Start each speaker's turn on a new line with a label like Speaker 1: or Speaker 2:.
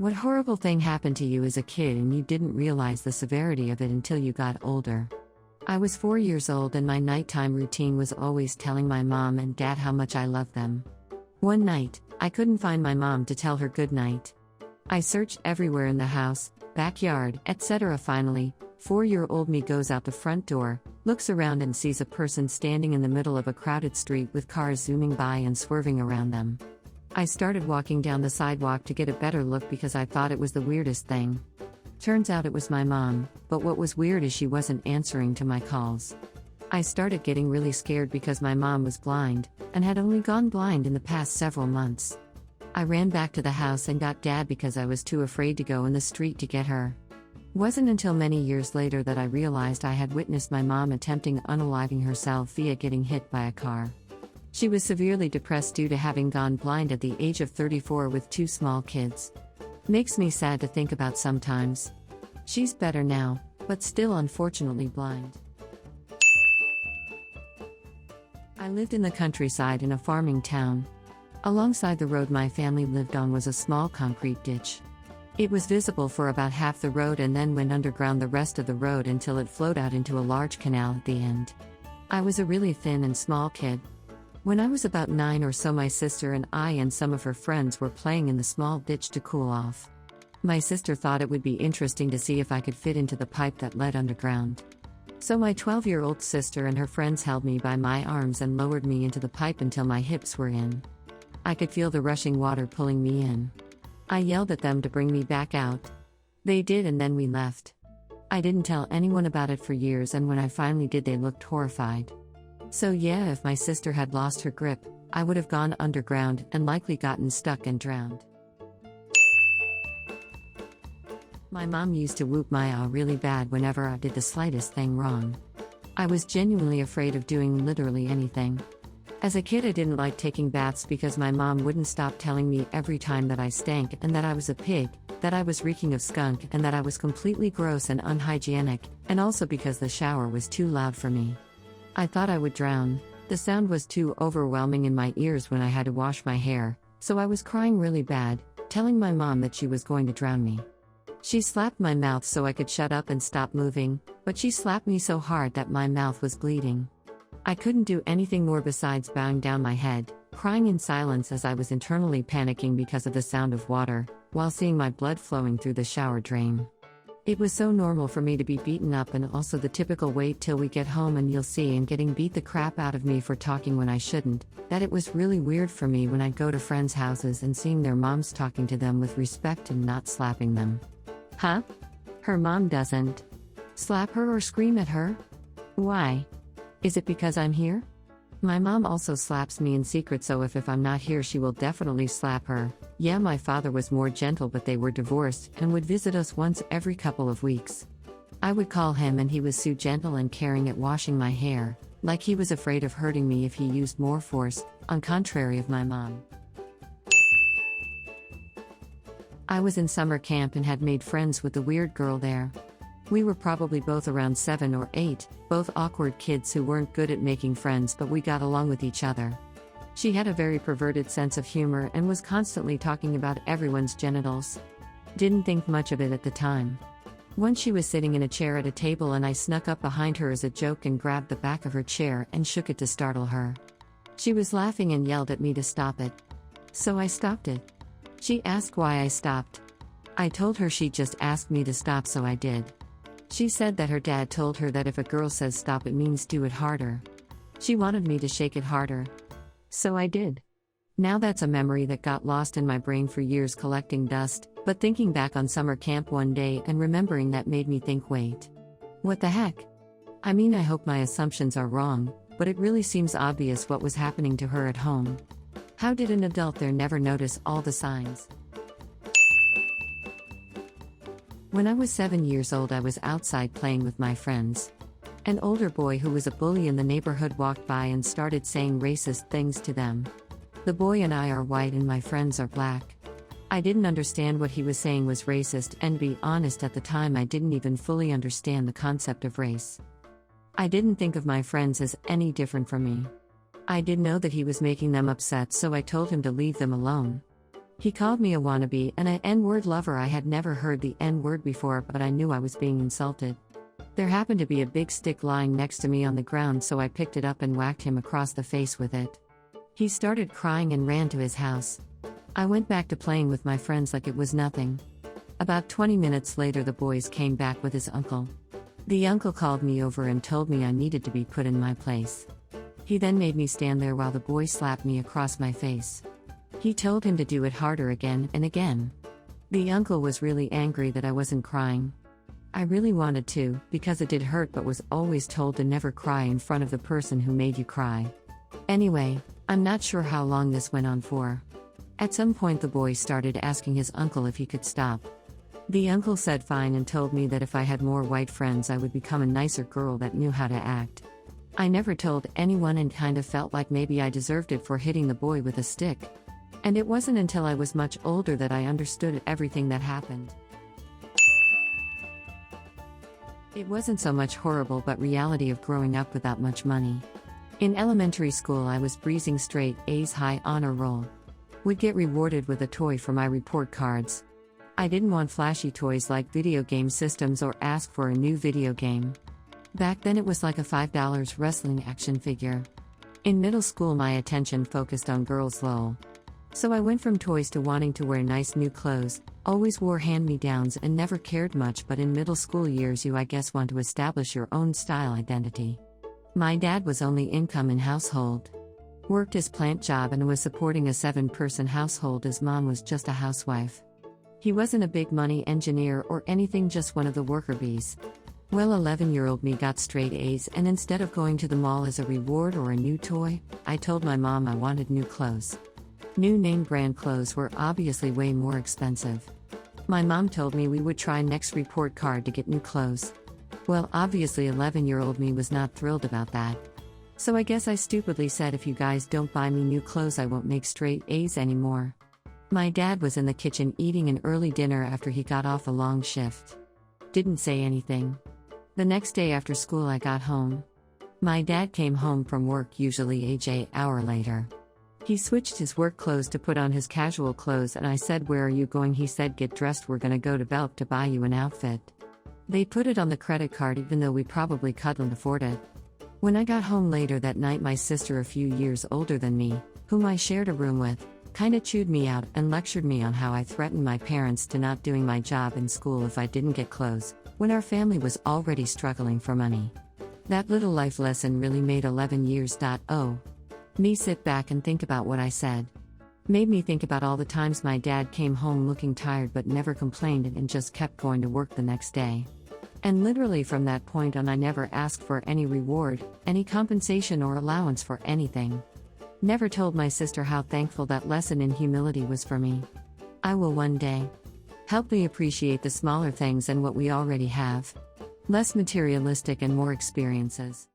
Speaker 1: What horrible thing happened to you as a kid and you didn't realize the severity of it until you got older? I was 4 years old and my nighttime routine was always telling my mom and dad how much I loved them. One night, I couldn't find my mom to tell her good night. I searched everywhere in the house, backyard, etc. Finally, 4-year-old me goes out the front door, looks around and sees a person standing in the middle of a crowded street with cars zooming by and swerving around them. I started walking down the sidewalk to get a better look because I thought it was the weirdest thing. Turns out it was my mom, but what was weird is she wasn't answering to my calls. I started getting really scared because my mom was blind, and had only gone blind in the past several months. I ran back to the house and got Dad because I was too afraid to go in the street to get her. Wasn't until many years later that I realized I had witnessed my mom attempting unaliving herself via getting hit by a car. She was severely depressed due to having gone blind at the age of 34 with 2 small kids. Makes me sad to think about sometimes. She's better now, but still unfortunately blind. I lived in the countryside in a farming town. Alongside the road my family lived on was a small concrete ditch. It was visible for about half the road and then went underground the rest of the road until it flowed out into a large canal at the end. I was a really thin and small kid. When I was about 9 or so, my sister and I and some of her friends were playing in the small ditch to cool off. My sister thought it would be interesting to see if I could fit into the pipe that led underground. So my 12-year-old sister and her friends held me by my arms and lowered me into the pipe until my hips were in. I could feel the rushing water pulling me in. I yelled at them to bring me back out. They did, and then we left. I didn't tell anyone about it for years, and when I finally did they looked horrified. So yeah, if my sister had lost her grip, I would have gone underground and likely gotten stuck and drowned. My mom used to whoop my aw really bad whenever I did the slightest thing wrong. I was genuinely afraid of doing literally anything. As a kid I didn't like taking baths because my mom wouldn't stop telling me every time that I stank and that I was a pig, that I was reeking of skunk and that I was completely gross and unhygienic, and also because the shower was too loud for me. I thought I would drown. The sound was too overwhelming in my ears when I had to wash my hair, so I was crying really bad, telling my mom that she was going to drown me. She slapped my mouth so I could shut up and stop moving, but she slapped me so hard that my mouth was bleeding. I couldn't do anything more besides bowing down my head, crying in silence as I was internally panicking because of the sound of water, while seeing my blood flowing through the shower drain. It was so normal for me to be beaten up, and also the typical wait till we get home and you'll see and getting beat the crap out of me for talking when I shouldn't, that it was really weird for me when I'd go to friends' houses and seeing their moms talking to them with respect and not slapping them. Huh? Her mom doesn't slap her or scream at her? Why? Is it because I'm here? My mom also slaps me in secret, so if I'm not here she will definitely slap her. Yeah, my father was more gentle, but they were divorced and would visit us once every couple of weeks. I would call him and he was so gentle and caring at washing my hair, like he was afraid of hurting me if he used more force, on contrary of my mom. I was in summer camp and had made friends with the weird girl there. We were probably both around 7 or 8, both awkward kids who weren't good at making friends, but we got along with each other. She had a very perverted sense of humor and was constantly talking about everyone's genitals. Didn't think much of it at the time. Once she was sitting in a chair at a table and I snuck up behind her as a joke and grabbed the back of her chair and shook it to startle her. She was laughing and yelled at me to stop it. So I stopped it. She asked why I stopped. I told her she just asked me to stop, so I did. She said that her dad told her that if a girl says stop it means do it harder. She wanted me to shake it harder. So I did. Now that's a memory that got lost in my brain for years collecting dust, but thinking back on summer camp one day and remembering that made me think, wait. What the heck? I mean, I hope my assumptions are wrong, but it really seems obvious what was happening to her at home. How did an adult there never notice all the signs? When I was 7 years old I was outside playing with my friends. An older boy who was a bully in the neighborhood walked by and started saying racist things to them. The boy and I are white and my friends are black. I didn't understand what he was saying was racist, and to be honest at the time I didn't even fully understand the concept of race. I didn't think of my friends as any different from me. I did know that he was making them upset, so I told him to leave them alone. He called me a wannabe and an N-word lover. I had never heard the N-word before, but I knew I was being insulted. There happened to be a big stick lying next to me on the ground, so I picked it up and whacked him across the face with it. He started crying and ran to his house. I went back to playing with my friends like it was nothing. About 20 minutes later, the boys came back with his uncle. The uncle called me over and told me I needed to be put in my place. He then made me stand there while the boy slapped me across my face. He told him to do it harder again and again. The uncle was really angry that I wasn't crying. I really wanted to, because it did hurt, but was always told to never cry in front of the person who made you cry. Anyway, I'm not sure how long this went on for. At some point the boy started asking his uncle if he could stop. The uncle said fine and told me that if I had more white friends I would become a nicer girl that knew how to act. I never told anyone and kind of felt like maybe I deserved it for hitting the boy with a stick. And it wasn't until I was much older that I understood everything that happened. It wasn't so much horrible but reality of growing up without much money. In elementary school I was breezing straight A's, high honor roll. Would get rewarded with a toy for my report cards. I didn't want flashy toys like video game systems or ask for a new video game. Back then it was like a $5 wrestling action figure. In middle school my attention focused on girls lol. So I went from toys to wanting to wear nice new clothes, always wore hand-me-downs and never cared much, but in middle school years you I guess want to establish your own style identity. My dad was only income in household. Worked his plant job and was supporting a 7-person household as mom was just a housewife. He wasn't a big money engineer or anything, just one of the worker bees. Well, 11-year-old me got straight A's, and instead of going to the mall as a reward or a new toy, I told my mom I wanted new clothes. New name brand clothes were obviously way more expensive. My mom told me we would try next report card to get new clothes. Well, obviously 11-year-old me was not thrilled about that. So I guess I stupidly said, if you guys don't buy me new clothes I won't make straight A's anymore. My dad was in the kitchen eating an early dinner after he got off a long shift. Didn't say anything. The next day after school I got home. My dad came home from work usually an hour later. He switched his work clothes to put on his casual clothes and I said, "Where are you going?" He said, "Get dressed, we're gonna go to Belk to buy you an outfit." They put it on the credit card even though we probably couldn't afford it. When I got home later that night, my sister, a few years older than me, whom I shared a room with, kinda chewed me out and lectured me on how I threatened my parents to not doing my job in school if I didn't get clothes, when our family was already struggling for money. That little life lesson really made 11 years. Me sit back and think about what I said. Made me think about all the times my dad came home looking tired but never complained and just kept going to work the next day. And literally from that point on I never asked for any reward, any compensation or allowance for anything. Never told my sister how thankful that lesson in humility was for me. I will one day. Help me appreciate the smaller things and what we already have. Less materialistic and more experiences.